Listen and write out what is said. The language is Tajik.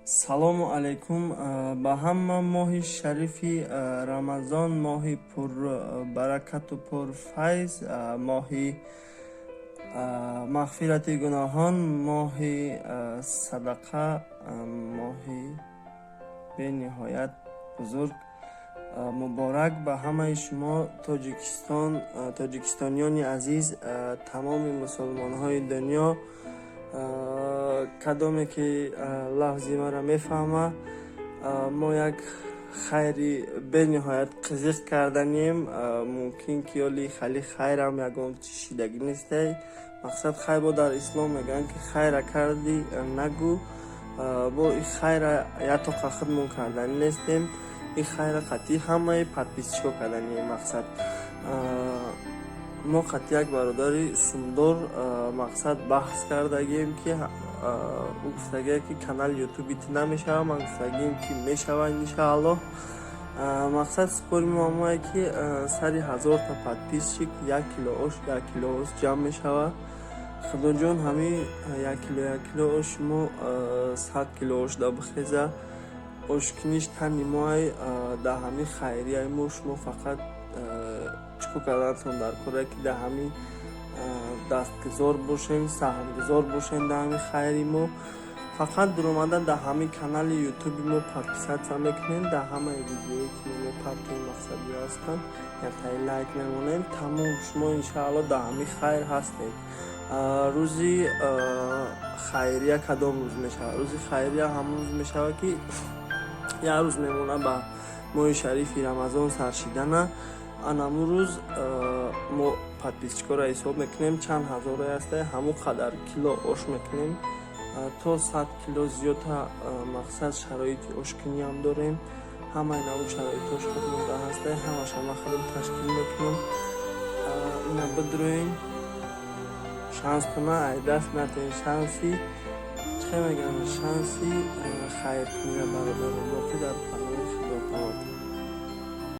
салому алайкум ба ҳама моҳи шарифи рамазон, моҳи пурбаракату пурфайз, моҳи мағфирати гуноҳон, моҳи садақа, моҳи бениҳоят бузург муборак ба ҳамаи шумо тоҷикистонёни азиз, тамоми мусулмонҳои дунё. кадоме ки лафзи мара мефаҳма, мо як хайри бениҳоят қизиқ карданем. мумкин ки ёли хали хайрам ягон шидагӣ нестай. мақсад хайр бо дар ислом мегӯянд ки хайра карди нагӯ. бо и хайра ято қахидмон кардани нестем. и хайра қатъи ҳамаи подписчиҳо кардани мақсад. мо қатъи як бародари сумдор мақсад баҳс кардагем ки ӯ гуфтагия ки канали ютубити намешава. ман гуфтагем ки мешава иншааллоҳ. мақсад спори муаммое ки сари 1000 подписчик 1 кило ош ҷамъ мешава. худоҷон ҳами 1 кило ош шумо 100 кило ош да бихеза. ошкиниш тани моай да ҳами хайрияи мо шумо фақат чико карданатон дар кора ки да ҳами дастгузор бошем, саҳмгузор бошем да ҳами хайри мо. фақат дуромада да ҳами канали ютуби мо подписатсия мекунем, да ҳамаи видеое ки мо мепартем мақсади ҳастанд яктай лайк мемонем. тамом шумо иншааллоҳ да ҳами хайр ҳастед. рӯзи хайрия кадом рӯз мешавад? рӯзи хайрия ҳамон рӯз мешавад ки як рӯз мемона ба моҳи шарифи рамазон саршидана. анамун рӯз мо подписчикора ҳисоб мекунем чанд ҳазоре ҳастай, ҳамон қадар кило ош мекунем то 100 кило зиёда. мақсад шароити ошкиниам дорем. ҳамаи навъи шароити ошкунда ҳастай, ҳамаша ман худам ташкил мекунам. ина бидроем шанстона ай даст натен шанси чӣ мегӯям шанси хайркунӣ бародари боқӣ дар паноҳи худо.